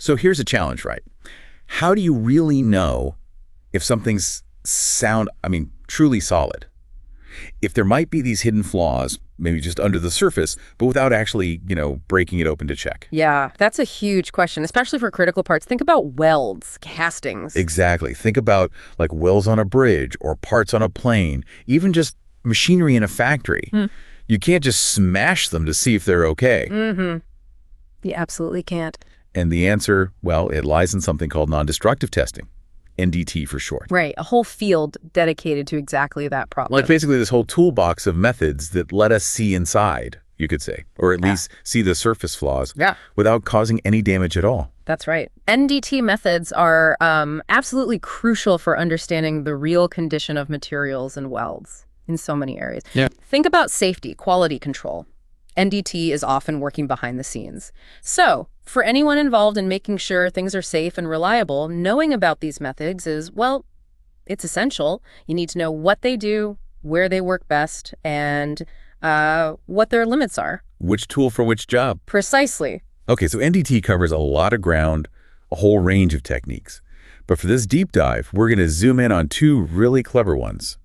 So here's a challenge, right? How do you really know if something's truly solid? If there might be these hidden flaws, maybe just under the surface, but without actually, breaking it open to check. Yeah, that's a huge question, especially for critical parts. Think about welds, castings. Exactly. Think about like welds on a bridge or parts on a plane, even just machinery in a factory. You can't just smash them to see if they're okay. You absolutely can't. And the answer, well, it lies in something called non-destructive testing. NDT for short. Right, a whole field dedicated to exactly that problem. Like basically this whole toolbox of methods that let us see inside, you could say, or at least see the surface flaws without causing any damage at all. That's right. NDT methods are absolutely crucial for understanding the real condition of materials and welds in so many areas. Yeah. Think about safety, quality control. NDT is often working behind the scenes. So, for anyone involved in making sure things are safe and reliable, knowing about these methods is, well, it's essential. You need to know what they do, where they work best, and what their limits are. Which tool for which job? Precisely. Okay, so NDT covers a lot of ground, a whole range of techniques. But for this deep dive, we're going to zoom in on two really clever ones.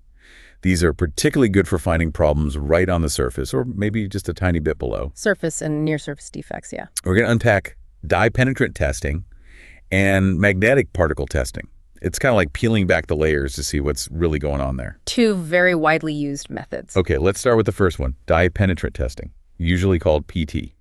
These are particularly good for finding problems right on the surface, or maybe just a tiny bit below. Surface and near-surface defects, yeah. We're going to unpack dye penetrant testing and magnetic particle testing. It's kind of like peeling back the layers to see what's really going on there. Two very widely used methods. Okay, let's start with the first one, dye penetrant testing, usually called PT.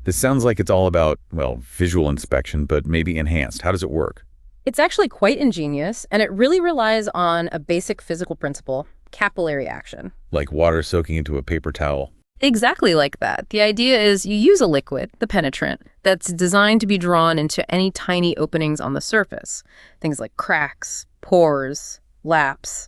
This sounds like it's all about, well, visual inspection, but maybe enhanced. How does it work? It's actually quite ingenious, and it really relies on a basic physical principle, capillary action. Like water soaking into a paper towel. Exactly like that. The idea is you use a liquid, the penetrant, that's designed to be drawn into any tiny openings on the surface. Things like cracks, pores, laps,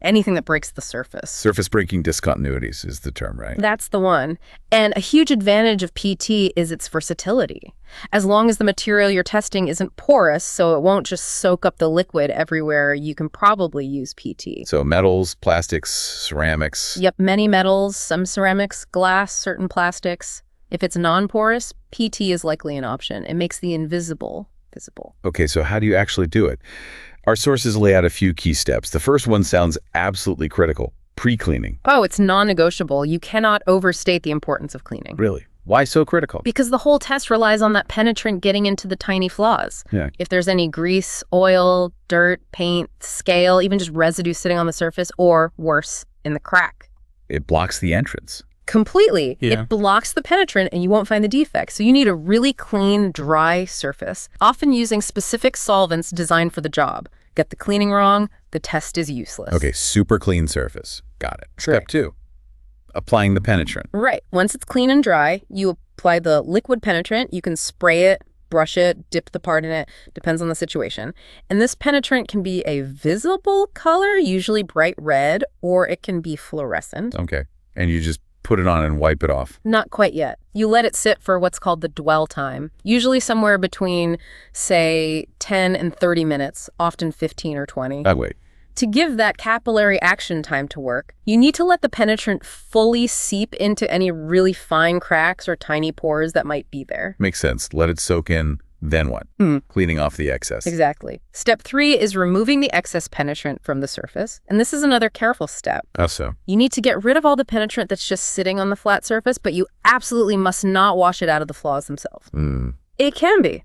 anything that breaks the surface. Surface breaking discontinuities is the term, right? That's the one. And a huge advantage of PT is its versatility. As long as the material you're testing isn't porous, so it won't just soak up the liquid everywhere, you can probably use PT. So metals, plastics, ceramics. Yep, many metals, some ceramics, glass, certain plastics. If it's non-porous, PT is likely an option. It makes the invisible visible. Okay, so how do you actually do it? Our sources lay out a few key steps. The first one sounds absolutely critical, pre-cleaning. Oh, it's non-negotiable. You cannot overstate the importance of cleaning. Really? Why so critical? Because the whole test relies on that penetrant getting into the tiny flaws. Yeah. If there's any grease, oil, dirt, paint, scale, even just residue sitting on the surface, or worse, in the crack. It blocks the entrance. Completely. Yeah. It blocks the penetrant and you won't find the defects. So you need a really clean, dry surface, often using specific solvents designed for the job. Get the cleaning wrong, the test is useless. Okay, super clean surface. Got it. Step Right. 2, applying the penetrant. Right. Once it's clean and dry, you apply the liquid penetrant. You can spray it, brush it, dip the part in it, depends on the situation. And this penetrant can be a visible color, usually bright red, or it can be fluorescent. Okay, and you just put it on and wipe it off. Not quite yet. You let it sit for what's called the dwell time, usually somewhere between, say, 10 and 30 minutes, often 15 or 20. Wait. To give that capillary action time to work, you need to let the penetrant fully seep into any really fine cracks or tiny pores that might be there. Makes sense. Let it soak in, then what? Cleaning off the excess. Exactly. Step 3 is removing the excess penetrant from the surface. And this is another careful step. How so? You need to get rid of all the penetrant that's just sitting on the flat surface, but you absolutely must not wash it out of the flaws themselves. It can be.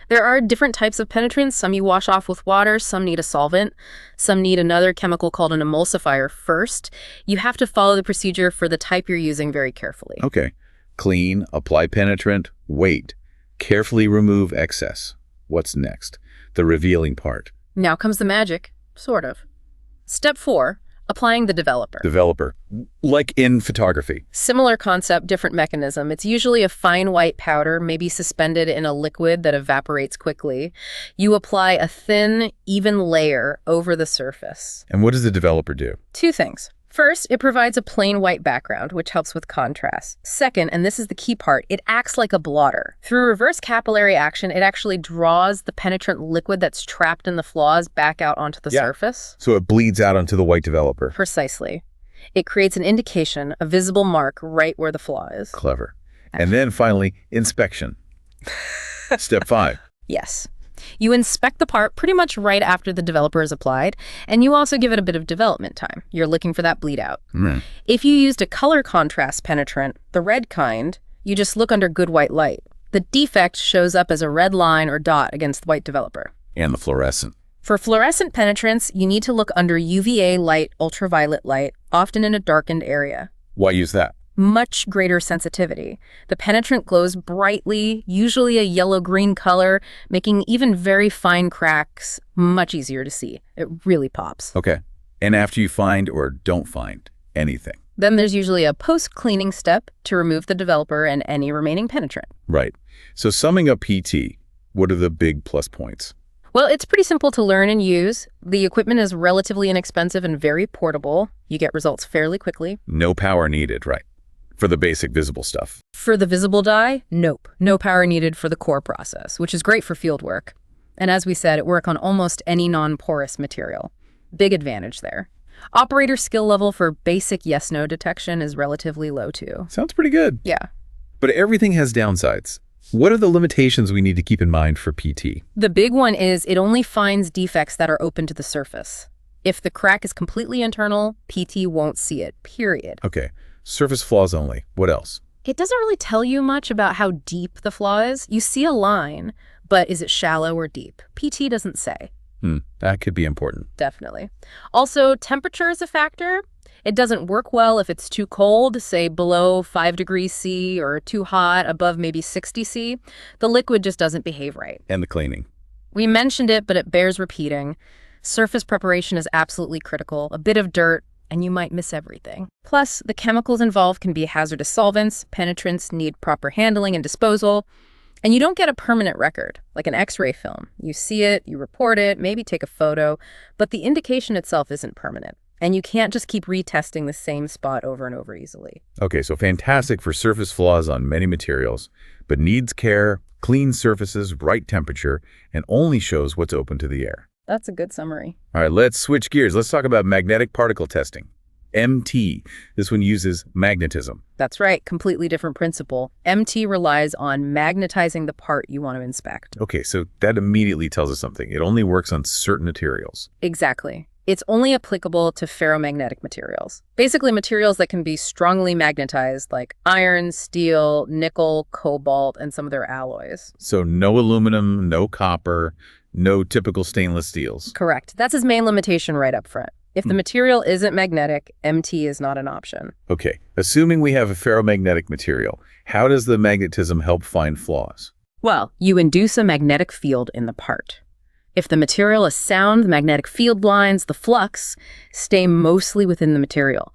There are different types of penetrants. Some you wash off with water, some need a solvent, some need another chemical called an emulsifier first. You have to follow the procedure for the type you're using very carefully. Okay. Clean, apply penetrant, wait. Carefully remove excess. What's next? The revealing part. Now comes the magic, sort of. Step 4, applying the developer. Developer. Like in photography. Similar concept, different mechanism. It's usually a fine white powder, maybe suspended in a liquid that evaporates quickly. You apply a thin, even layer over the surface. And what does the developer do? 2 things. First, it provides a plain white background, which helps with contrast. Second, and this is the key part, it acts like a blotter. Through reverse capillary action, it actually draws the penetrant liquid that's trapped in the flaws back out onto the surface. So it bleeds out onto the white developer. Precisely. It creates an indication, a visible mark right where the flaw is. Clever. And then finally, inspection. Step 5. Yes. You inspect the part pretty much right after the developer is applied, and you also give it a bit of development time. You're looking for that bleed out. If you used a color contrast penetrant, the red kind, you just look under good white light. The defect shows up as a red line or dot against the white developer. And the fluorescent. For fluorescent penetrants, you need to look under UVA light, ultraviolet light, often in a darkened area. Why use that? Much greater sensitivity. The penetrant glows brightly, usually a yellow-green color, making even very fine cracks much easier to see. It really pops. Okay. And after you find or don't find anything? Then there's usually a post-cleaning step to remove the developer and any remaining penetrant. Right. So summing up PT, what are the big plus points? Well, it's pretty simple to learn and use. The equipment is relatively inexpensive and very portable. You get results fairly quickly. No power needed, right? For the basic visible stuff. For the visible dye, nope. No power needed for the core process, which is great for field work. And as we said, it works on almost any non-porous material. Big advantage there. Operator skill level for basic yes-no detection is relatively low too. Sounds pretty good. Yeah. But everything has downsides. What are the limitations we need to keep in mind for PT? The big one is it only finds defects that are open to the surface. If the crack is completely internal, PT won't see it, period. Okay. Surface flaws only. What else? It doesn't really tell you much about how deep the flaw is. You see a line, but is it shallow or deep? PT doesn't say. That could be important. Definitely. Also, temperature is a factor. It doesn't work well if it's too cold, say below 5 degrees C, or too hot, above maybe 60 C. The liquid just doesn't behave right. And the cleaning. We mentioned it, but it bears repeating. Surface preparation is absolutely critical. A bit of dirt, and you might miss everything. Plus, the chemicals involved can be hazardous solvents. Penetrants need proper handling and disposal. And you don't get a permanent record, like an X-ray film. You see it, you report it, maybe take a photo, but the indication itself isn't permanent. And you can't just keep retesting the same spot over and over easily. Okay, so fantastic for surface flaws on many materials, but needs care, clean surfaces, right temperature, and only shows what's open to the air. That's a good summary. All right, let's switch gears. Let's talk about magnetic particle testing. MT. This one uses magnetism. That's right, completely different principle. MT relies on magnetizing the part you want to inspect. Okay, so that immediately tells us something. It only works on certain materials. Exactly. It's only applicable to ferromagnetic materials. Basically materials that can be strongly magnetized, like iron, steel, nickel, cobalt, and some of their alloys. So no aluminum, no copper, no typical stainless steels. Correct. That's his main limitation right up front. If the material isn't magnetic, MT is not an option. Okay, assuming we have a ferromagnetic material, how does the magnetism help find flaws? Well, you induce a magnetic field in the part. If the material is sound, the magnetic field lines, the flux, stay mostly within the material.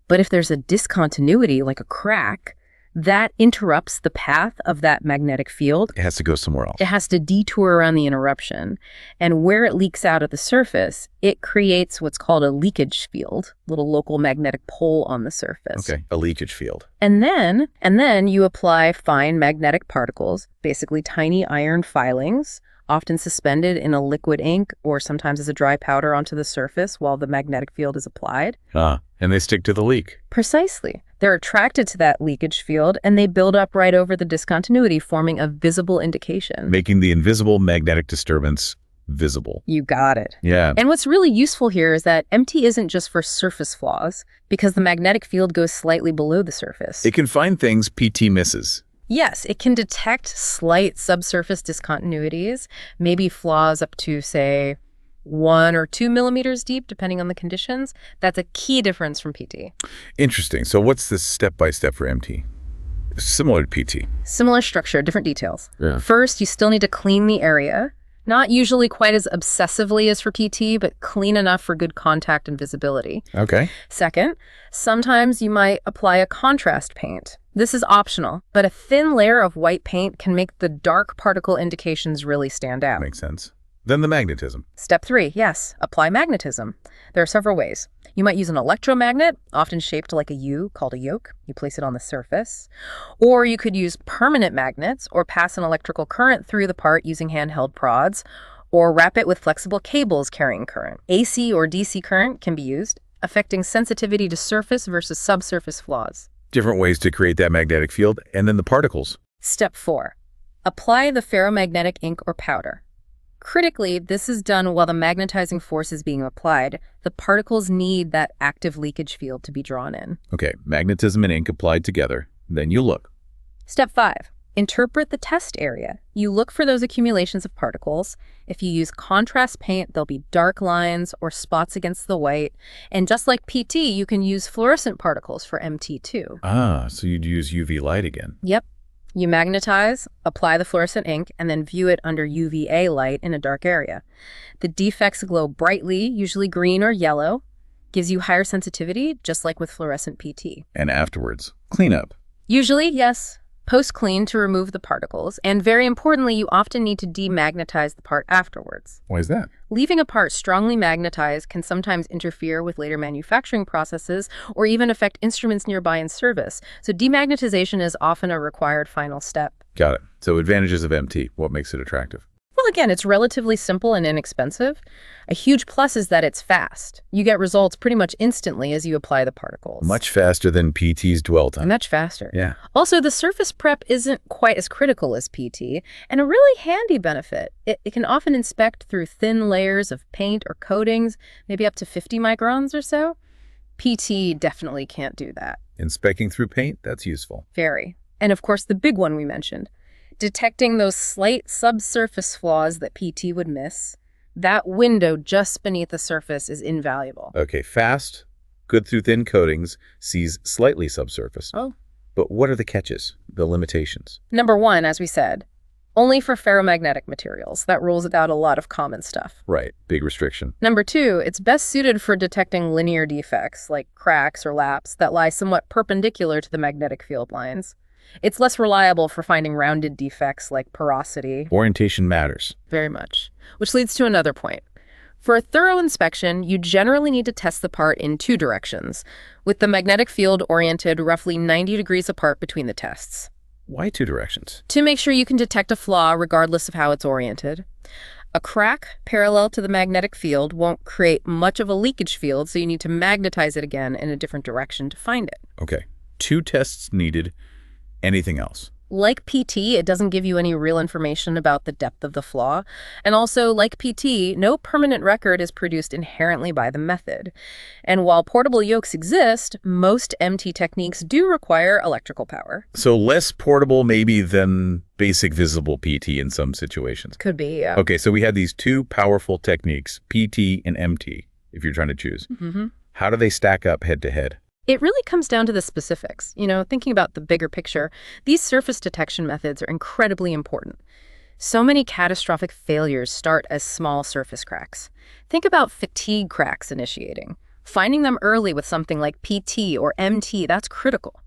But if there's a discontinuity, like a crack, that interrupts the path of that magnetic field. It has to go somewhere else. It has to detour around the interruption. And where it leaks out at the surface, it creates what's called a leakage field, little local magnetic pole on the surface. Okay, a leakage field. And then you apply fine magnetic particles, basically tiny iron filings, often suspended in a liquid ink or sometimes as a dry powder onto the surface while the magnetic field is applied. And they stick to the leak. Precisely. They're attracted to that leakage field and they build up right over the discontinuity, forming a visible indication. Making the invisible magnetic disturbance visible. You got it. Yeah. And what's really useful here is that MT isn't just for surface flaws, because the magnetic field goes slightly below the surface. It can find things PT misses. Yes, it can detect slight subsurface discontinuities, maybe flaws up to, say, 1 or 2 millimeters deep, depending on the conditions. That's a key difference from PT. Interesting. So what's the step-by-step for MT? Similar to PT. Similar structure, different details. Yeah. First, you still need to clean the area. Not usually quite as obsessively as for PT, but clean enough for good contact and visibility. Okay. Second, sometimes you might apply a contrast paint. This is optional, but a thin layer of white paint can make the dark particle indications really stand out. Makes sense. Then the magnetism. Step 3, yes, apply magnetism. There are several ways. You might use an electromagnet, often shaped like a U, called a yoke. You place it on the surface. Or you could use permanent magnets or pass an electrical current through the part using handheld prods, or wrap it with flexible cables carrying current. AC or DC current can be used, affecting sensitivity to surface versus subsurface flaws. Different ways to create that magnetic field, and then the particles. Step 4, Apply the ferromagnetic ink or powder. Critically, this is done while the magnetizing force is being applied. The particles need that active leakage field to be drawn in. Okay, magnetism and ink applied together. Then you look. Step 5. Interpret the test area. You look for those accumulations of particles. If you use contrast paint, there'll be dark lines or spots against the white. And just like PT, you can use fluorescent particles for MT too. Ah, so you'd use UV light again. Yep. You magnetize, apply the fluorescent ink, and then view it under UVA light in a dark area. The defects glow brightly, usually green or yellow, gives you higher sensitivity, just like with fluorescent PT. And afterwards, clean up. Usually, yes. Post-clean to remove the particles, and very importantly, you often need to demagnetize the part afterwards. Why is that? Leaving a part strongly magnetized can sometimes interfere with later manufacturing processes or even affect instruments nearby in service. So demagnetization is often a required final step. Got it. So advantages of MT. What makes it attractive? Well, again, it's relatively simple and inexpensive. A huge plus is that it's fast. You get results pretty much instantly as you apply the particles. Much faster than PT's dwell time. Much faster. Yeah. Also, the surface prep isn't quite as critical as PT, and a really handy benefit. It can often inspect through thin layers of paint or coatings, maybe up to 50 microns or so. PT definitely can't do that. Inspecting through paint, that's useful. Very. And of course, the big one we mentioned. Detecting those slight subsurface flaws that PT would miss. That window just beneath the surface is invaluable. Okay, fast, good through thin coatings, sees slightly subsurface. Oh. But what are the catches, the limitations? Number 1, as we said, only for ferromagnetic materials. That rules out a lot of common stuff. Right, big restriction. Number 2, it's best suited for detecting linear defects, like cracks or laps, that lie somewhat perpendicular to the magnetic field lines. It's less reliable for finding rounded defects like porosity. Orientation matters. Very much. Which leads to another point. For a thorough inspection, you generally need to test the part in 2 directions, with the magnetic field oriented roughly 90 degrees apart between the tests. Why 2 directions? To make sure you can detect a flaw regardless of how it's oriented. A crack parallel to the magnetic field won't create much of a leakage field, so you need to magnetize it again in a different direction to find it. Okay, 2 tests needed. Anything else? Like PT, it doesn't give you any real information about the depth of the flaw. And also, like PT, no permanent record is produced inherently by the method. And while portable yokes exist, most MT techniques do require electrical power. So less portable maybe than basic visible PT in some situations. Could be, yeah. Okay, so we had these 2 powerful techniques, PT and MT, if you're trying to choose. Mm-hmm. How do they stack up head to head? It really comes down to the specifics. Thinking about the bigger picture, these surface detection methods are incredibly important. So many catastrophic failures start as small surface cracks. Think about fatigue cracks initiating. Finding them early with something like PT or MT, that's critical.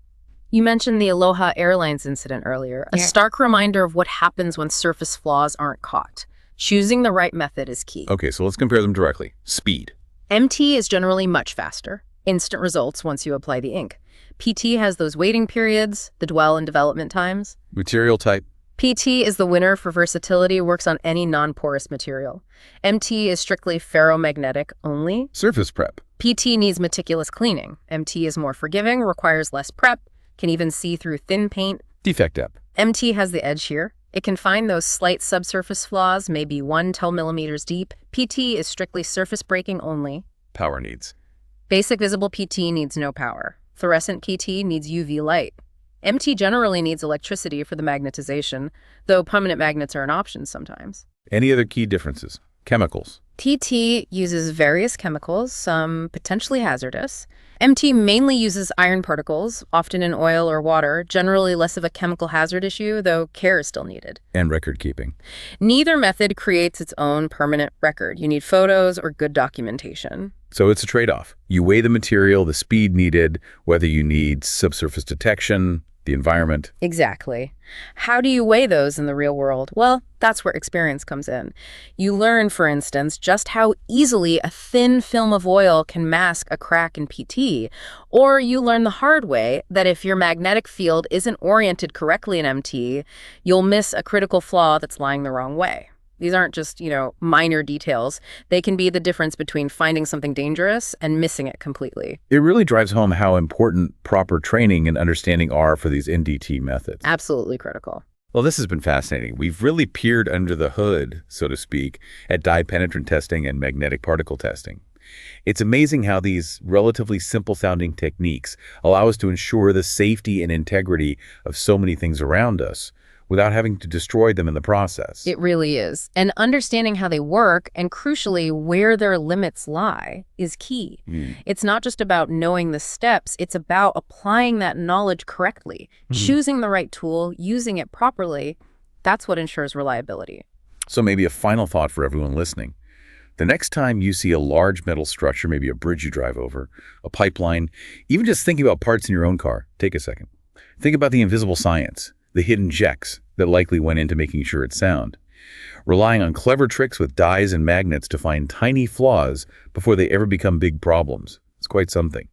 You mentioned the Aloha Airlines incident earlier, a stark reminder of what happens when surface flaws aren't caught. Choosing the right method is key. Okay, so let's compare them directly. Speed. MT is generally much faster. Instant results once you apply the ink. PT has those waiting periods, the dwell and development times. Material type. PT is the winner for versatility, works on any non-porous material. MT is strictly ferromagnetic only. Surface prep. PT needs meticulous cleaning. MT is more forgiving, requires less prep, can even see through thin paint. Defect depth. MT has the edge here. It can find those slight subsurface flaws, maybe 1 to 10 millimeters deep. PT is strictly surface breaking only. Power needs. Basic visible PT needs no power. Fluorescent PT needs UV light. MT generally needs electricity for the magnetization, though permanent magnets are an option sometimes. Any other key differences? Chemicals. TT uses various chemicals, some potentially hazardous. MT mainly uses iron particles, often in oil or water, generally less of a chemical hazard issue, though care is still needed. And record keeping. Neither method creates its own permanent record. You need photos or good documentation. So it's a trade-off. You weigh the material, the speed needed, whether you need subsurface detection, the environment. Exactly. How do you weigh those in the real world? Well, that's where experience comes in. You learn, for instance, just how easily a thin film of oil can mask a crack in PT. Or you learn the hard way that if your magnetic field isn't oriented correctly in MT, you'll miss a critical flaw that's lying the wrong way. These aren't just, minor details. They can be the difference between finding something dangerous and missing it completely. It really drives home how important proper training and understanding are for these NDT methods. Absolutely critical. Well, this has been fascinating. We've really peered under the hood, so to speak, at dye penetrant testing and magnetic particle testing. It's amazing how these relatively simple-sounding techniques allow us to ensure the safety and integrity of so many things around us without having to destroy them in the process. It really is. And understanding how they work and, crucially, where their limits lie is key. It's not just about knowing the steps, it's about applying that knowledge correctly, choosing the right tool, using it properly. That's what ensures reliability. So maybe a final thought for everyone listening. The next time you see a large metal structure, maybe a bridge you drive over, a pipeline, even just thinking about parts in your own car, take a second. Think about the invisible science, the hidden checks that likely went into making sure it's sound. Relying on clever tricks with dyes and magnets to find tiny flaws before they ever become big problems. It's quite something.